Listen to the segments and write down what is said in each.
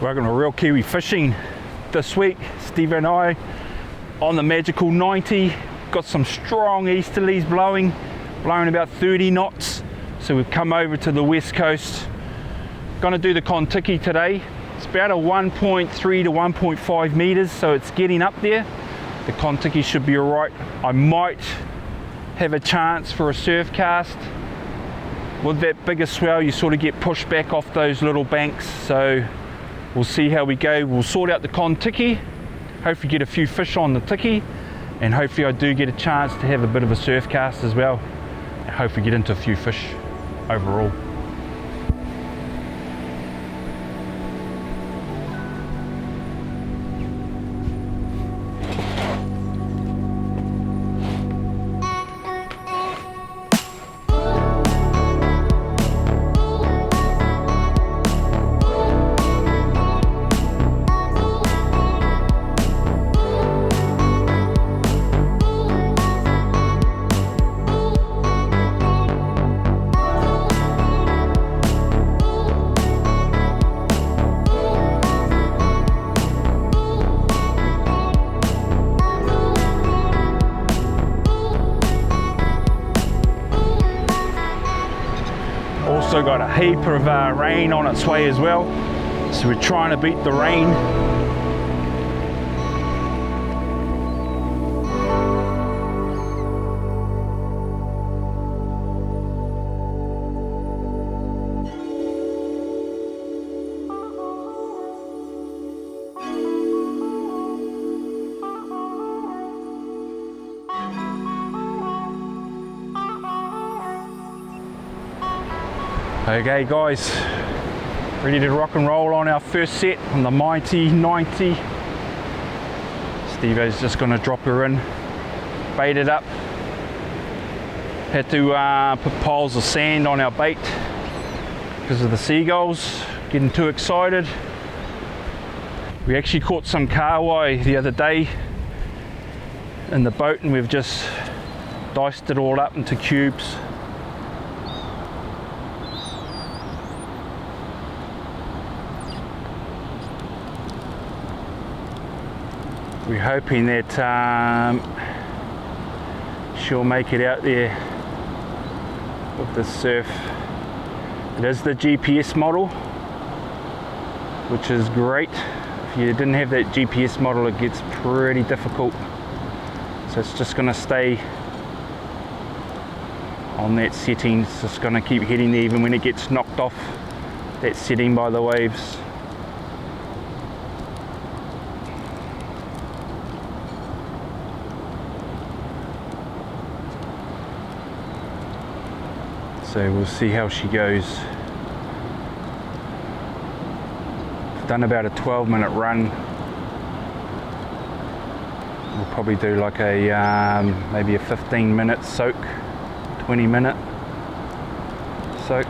Welcome to Real Kiwi Fishing. This week, Stevo and I on the magical 90. Got some strong easterlies blowing about 30 knots. So we've come over to the west coast. Gonna do the kontiki today. It's about a 1.3 to 1.5 meters, so it's getting up there. The kontiki should be all right. I might have a chance for a surf cast. With that bigger swell, you sort of get pushed back off those little banks. So we'll see how we go. We'll sort out the kontiki, hopefully get a few fish on the tiki, and hopefully I do get a chance to have a bit of a surf cast as well, and hopefully get into a few fish overall. Also got a heap of rain on its way as well, so we're trying to beat the rain. Okay guys, ready to rock and roll on our first set on the mighty 90. Stevo's just going to drop her in, bait it up. Had to put piles of sand on our bait because of the seagulls getting too excited. We actually caught some kahawai the other day in the boat, and we've just diced it all up into cubes. We're hoping that she'll make it out there with the surf. It is the GPS model, which is great. If you didn't have that GPS model, it gets pretty difficult. So it's just going to stay on that setting. It's just going to keep heading there even when it gets knocked off that setting by the waves. So we'll see how she goes. I've done about a 12-minute run. We'll probably do like a maybe a 15-minute soak, 20-minute soak.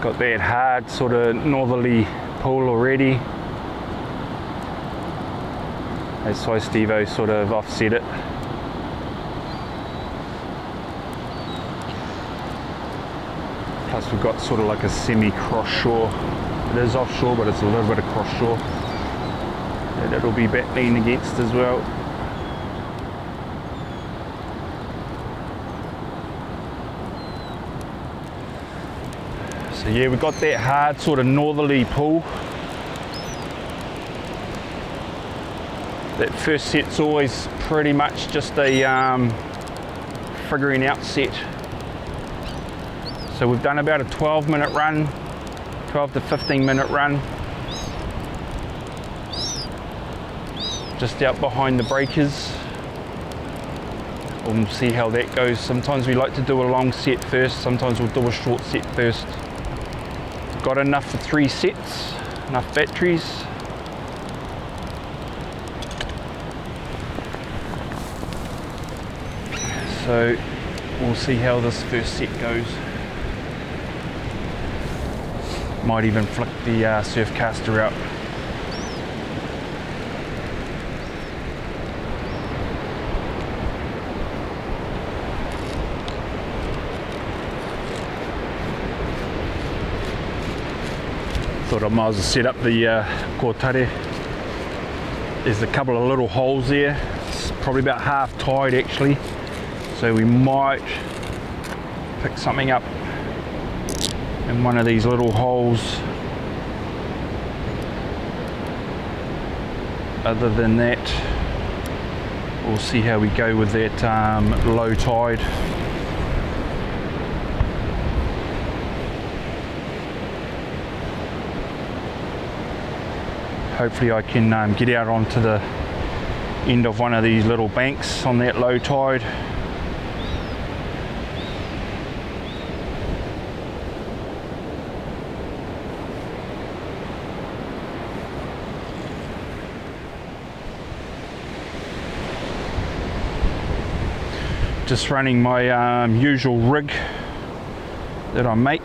Got that hard sort of northerly pull already. That's why Stevo sort of offset it. Plus we've got sort of like a semi-cross shore. It is offshore, but it's a little bit of cross shore that it'll be battling against as well. So yeah, we've got that hard sort of northerly pull. That first set's always pretty much just a figuring out set. So we've done about a 12-minute run, 12 to 15-minute run. Just out behind the breakers. We'll see how that goes. Sometimes we like to do a long set first, sometimes we'll do a short set first. Got enough for 3 sets, enough batteries. So we'll see how this first set goes. Might even flick the surfcaster out. Thought I might as well set up the kōtare. There's a couple of little holes there. It's probably about half tide actually. So we might pick something up in one of these little holes. Other than that, we'll see how we go with that low tide. Hopefully I can get out onto the end of one of these little banks on that low tide. Just running my usual rig that I make.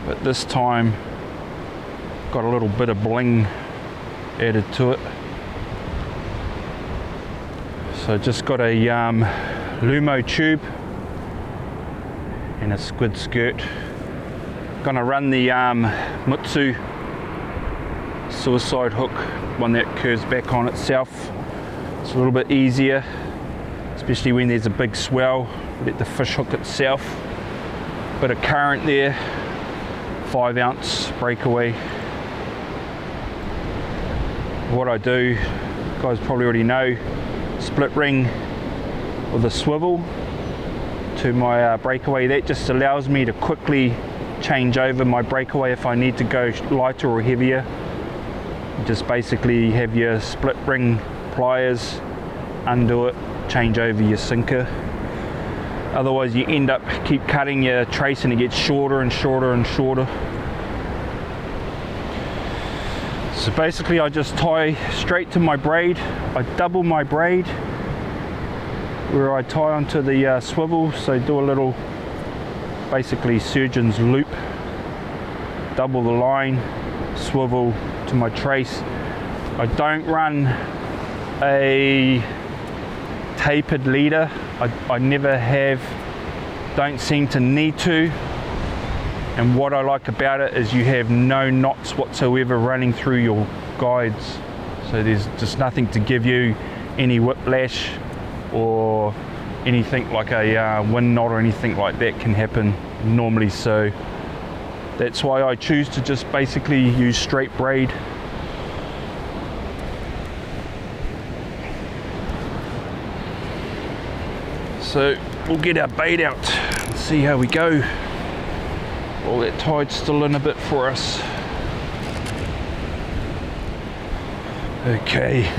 But this time got a little bit of bling added to it. So just got a Lumo tube and a squid skirt. Gonna run the Mutsu suicide hook, one that curves back on itself. It's a little bit easier, especially when there's a big swell. Let the fish hook itself. Bit of current there. 5-ounce breakaway. What I do, you guys probably already know, split ring with a swivel to my breakaway. That just allows me to quickly change over my breakaway if I need to go lighter or heavier. Just basically have your split ring pliers, undo it, change over your sinker. Otherwise you end up keep cutting your trace and it gets shorter and shorter and shorter. So basically I just tie straight to my braid. I double my braid where I tie onto the swivel, so do a little basically surgeon's loop, double the line, swivel to my trace. I don't run a tapered leader. I never have, don't seem to need to. And what I like about it is you have no knots whatsoever running through your guides. So there's just nothing to give you any whiplash or anything like a wind knot or anything like that can happen normally. So that's why I choose to just basically use straight braid. So we'll get our bait out and see how we go. All that tide's still in a bit for us. Okay,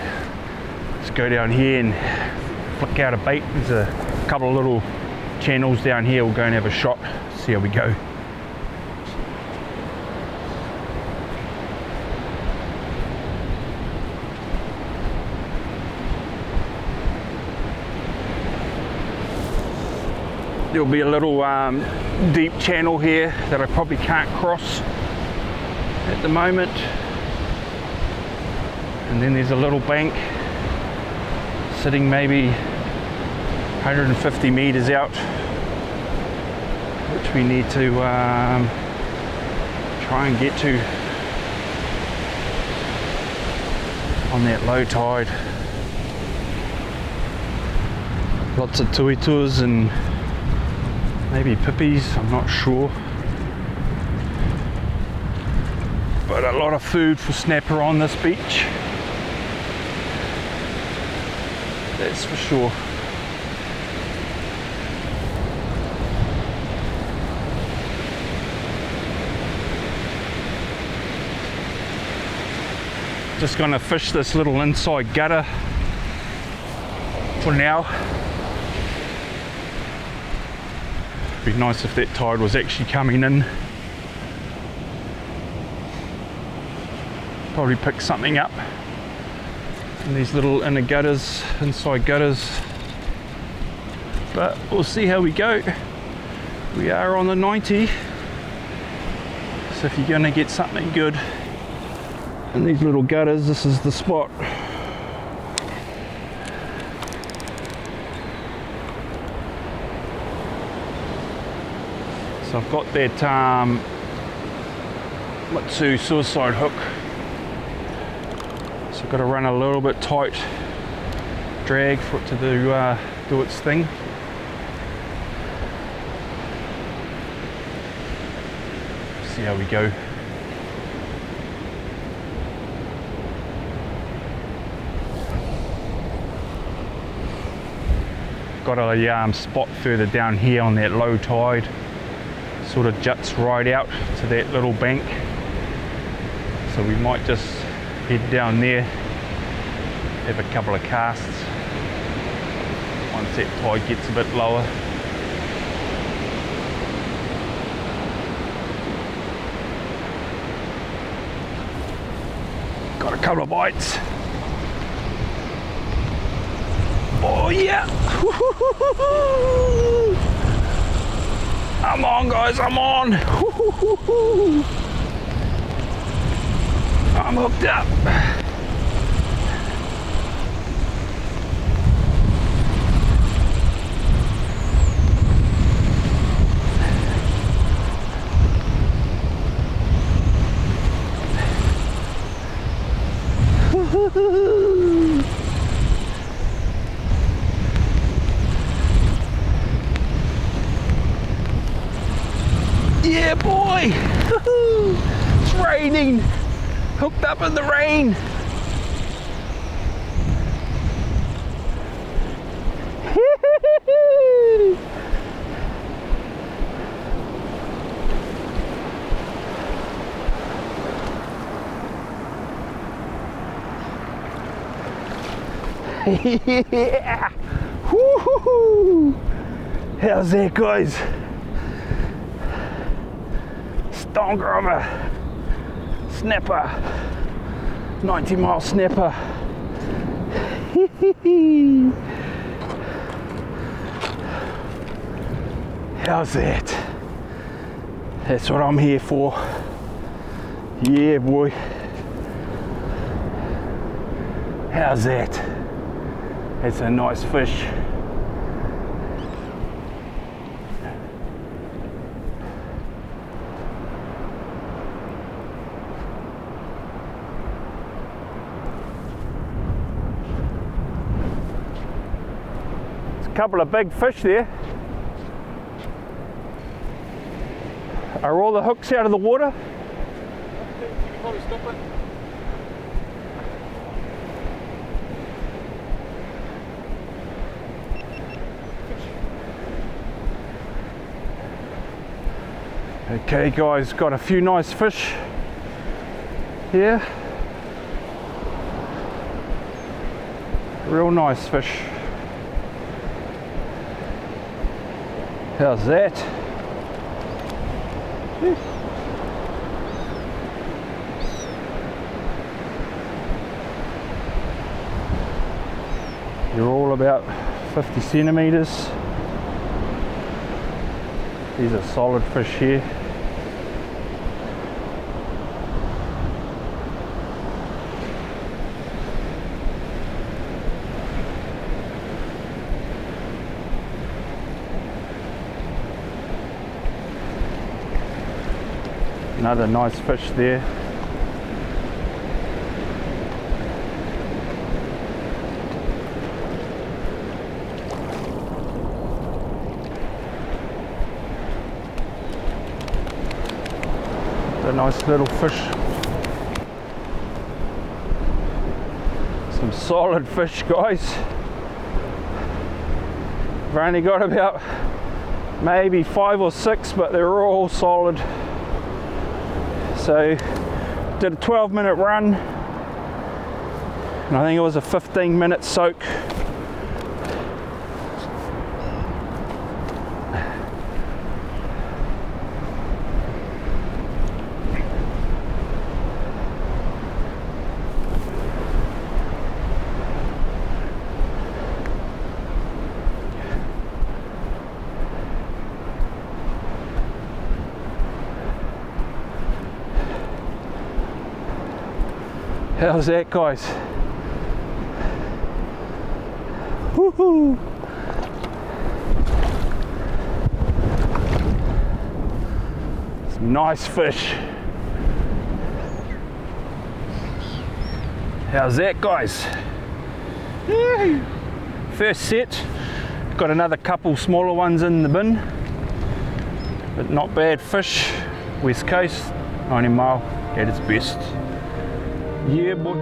let's go down here and flick out a bait. There's a couple of little channels down here. We'll go and have a shot, see how we go. There'll be a little deep channel here that I probably can't cross at the moment. And then there's a little bank sitting maybe 150 meters out, which we need to try and get to on that low tide. Lots of tuitus and maybe pippies, I'm not sure. But a lot of food for snapper on this beach. That's for sure. Just gonna fish this little inside gutter for now. Be nice if that tide was actually coming in. Probably pick something up in these little inner gutters, inside gutters, but we'll see how we go. We are on the 90, so if you're going to get something good in these little gutters, this is the spot. So I've got that Matsu suicide hook, so I've got to run a little bit tight drag for it to do its thing. See how we go. Got a spot further down here on that low tide, sort of juts right out to that little bank, so we might just head down there, have a couple of casts once that tide gets a bit lower. Got a couple of bites. Oh yeah! I'm on, guys, I'm on! I'm hooked up. Yeah, boy! It's raining! Hooked up in the rain! Yeah! Woo-hoo-hoo! How's that, guys? Stonker of a snapper, 90-mile snapper. How's that? That's what I'm here for. Yeah, boy. How's that? It's a nice fish. Couple of big fish there. Are all the hooks out of the water? You can probably stop it. Okay, guys, got a few nice fish here. Real nice fish. How's that? You're all about 50 centimeters. These are solid fish here. Another nice fish there. A nice little fish. Some solid fish, guys. I've only got about maybe 5 or 6, but they're all solid. So did a 12-minute run, and I think it was a 15-minute soak. How's that, guys? Woohoo! Some nice fish. How's that, guys? Yay. First set. Got another couple smaller ones in the bin, but not bad fish. West Coast, 90 mile at its best. Yeah, boy.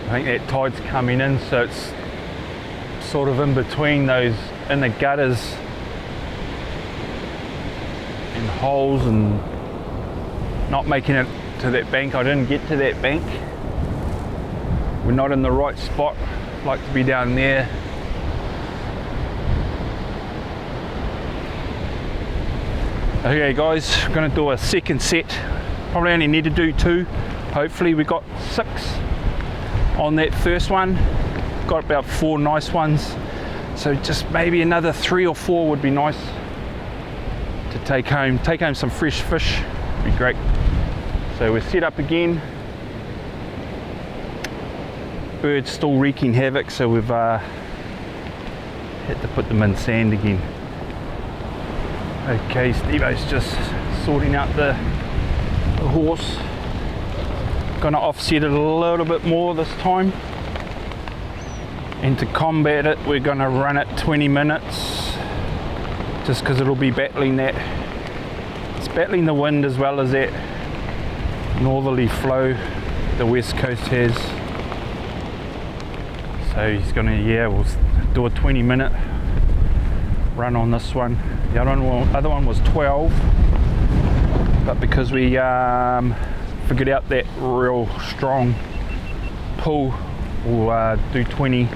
I think that tide's coming in, so it's sort of in between those, in the gutters and holes, and not making it to that bank. I didn't get to that bank. We're not in the right spot. I'd like to be down there. Okay guys, we're going to do a second set. Probably only need to do 2. Hopefully we got 6 on that first one. Got about 4 nice ones, so just maybe another 3 or 4 would be nice to take home some fresh fish. Would be great. So we're set up again. Birds still wreaking havoc, so we've had to put them in sand again. Okay, Stevo's just sorting out the horse. Gonna offset it a little bit more this time, and to combat it we're gonna run it 20 minutes, just because it'll be battling that, it's battling the wind as well as that northerly flow the west coast has. So he's gonna, yeah, we'll do a 20-minute run on this one. The other one was 12, but because we figured out that real strong pull, we'll do 20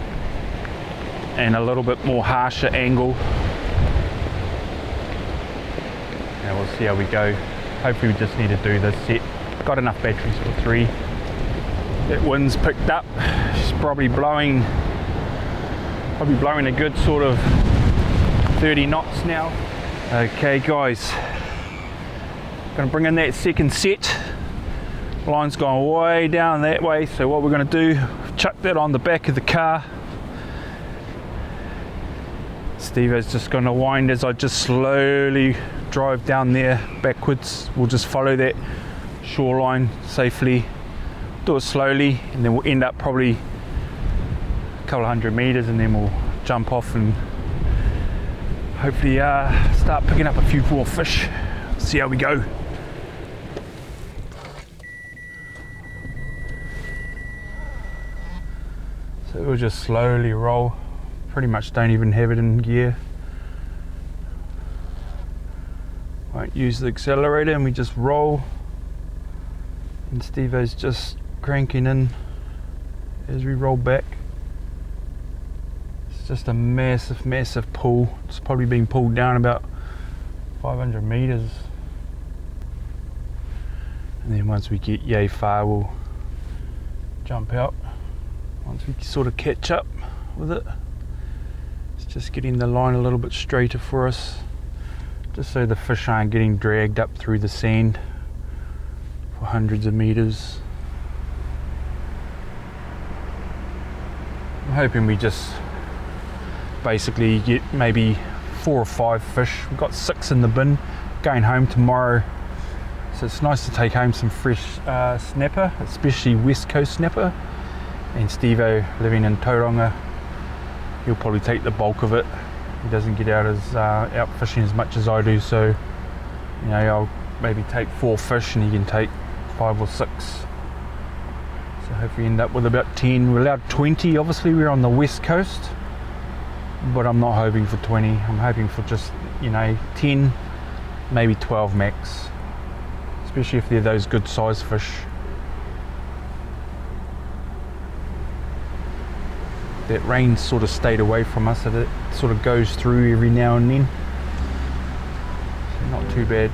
and a little bit more harsher angle, and we'll see how we go. Hopefully we just need to do this set. Got enough batteries for 3. That wind's picked up. It's probably blowing a good sort of 30 knots now. Okay guys, gonna bring in that second set. Line's gone way down that way, so what we're going to do, chuck that on the back of the car. Stevo's just going to wind as I just slowly drive down there backwards. We'll just follow that shoreline safely, do it slowly, and then we'll end up probably a couple of 100 meters, and then we'll jump off and hopefully start picking up a few more fish. See how we go. So we'll just slowly roll, pretty much don't even have it in gear. Won't use the accelerator, and we just roll. And Stevo's just cranking in as we roll back. It's just a massive, massive pull. It's probably been pulled down about 500 meters. And then once we get yay far, we'll jump out. Once we sort of catch up with it. It's Just getting the line a little bit straighter for us, just so the fish aren't getting dragged up through the sand for hundreds of meters. I'm hoping we just basically get maybe 4 or 5 fish. We've got 6 in the bin, going home tomorrow, so it's nice to take home some fresh snapper, especially west coast snapper. And Stevo, living in Tauranga, he'll probably take the bulk of it. He doesn't get out fishing as much as I do, so you know, I'll maybe take 4 fish and he can take 5 or 6. So hopefully end up with about 10. We're allowed 20, obviously we're on the west coast, but I'm not hoping for 20. I'm hoping for just, you know, 10, maybe 12 max, especially if they're those good sized fish. That rain sort of stayed away from us, and it sort of goes through every now and then, so not too bad.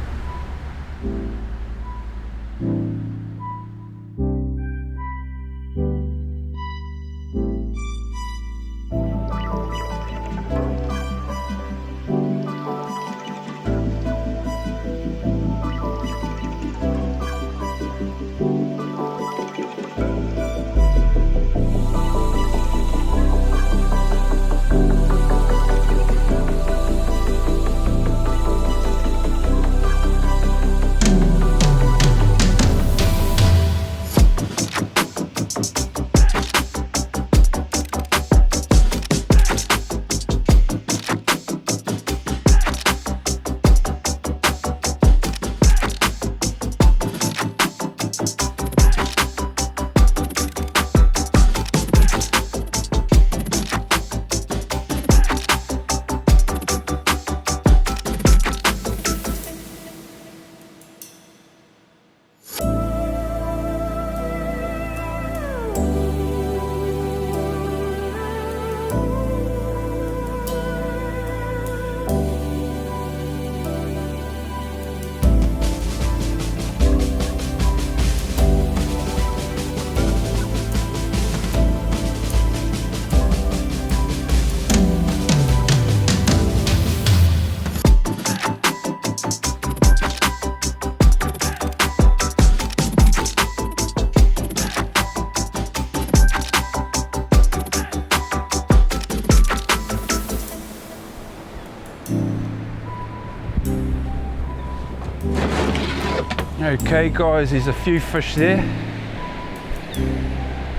Okay guys, there's a few fish there.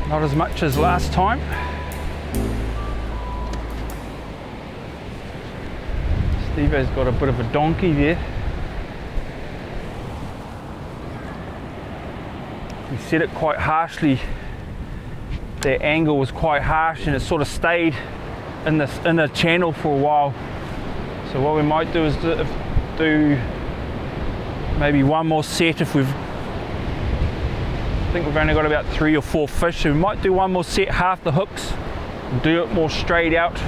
Not as much as last time. Stevo's got a bit of a donkey there. We set it quite harshly. The angle was quite harsh and it sort of stayed in this inner channel for a while. So what we might do is do maybe one more set if I think we've only got about 3 or 4 fish, so we might do one more set, half the hooks, do it more straight out,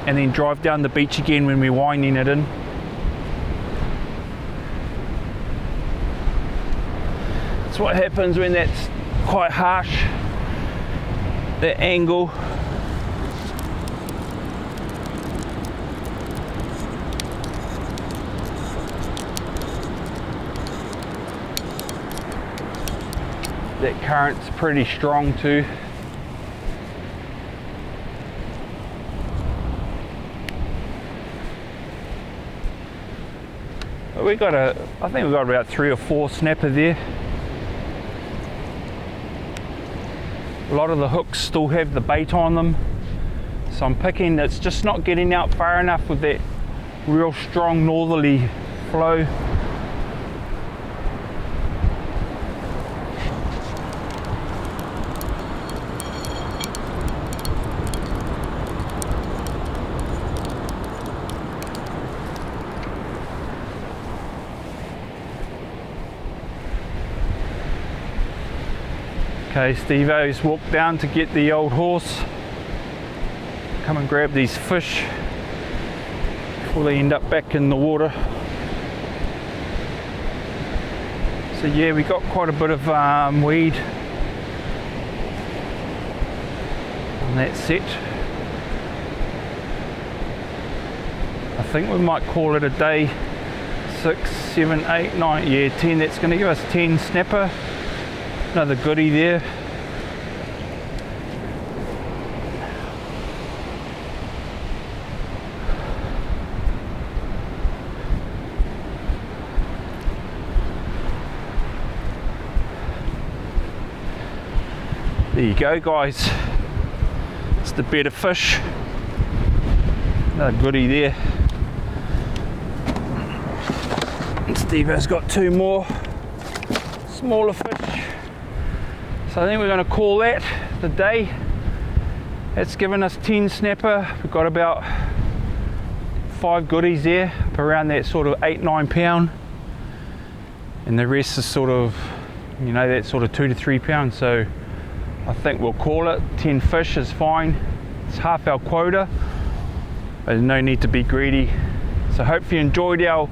and then drive down the beach again when we're winding it in. That's what happens when that's quite harsh, the angle. That current's pretty strong too. But I think we've got about 3 or 4 snapper there. A lot of the hooks still have the bait on them, so I'm picking, it's just not getting out far enough with that real strong northerly flow. Okay, Stevo's walked down to get the old horse. Come and grab these fish before they end up back in the water. So yeah, we got quite a bit of weed on that set. think we might call it a day. 6, 7, 8, 9, yeah, 10. That's going to give us 10 snapper. Another goodie there. There you go, guys. It's the better fish. Another goodie there. And Stevo's got 2 more smaller fish. So I think we're going to call that the day. It's given us 10 snapper. We've got about 5 goodies there, up around that sort of 8-9 pound. And the rest is sort of, you know, that sort of 2 to 3 pounds. So I think we'll call it 10 fish is fine. It's half our quota. There's no need to be greedy. So hopefully you enjoyed our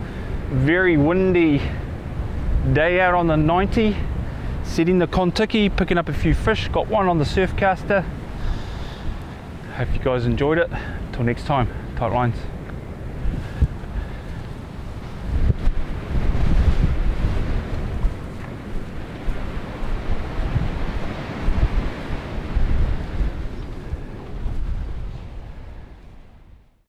very windy day out on the 90, setting the kontiki, picking up a few fish, got one on the surfcaster. Hope you guys enjoyed it. Until next time, tight lines.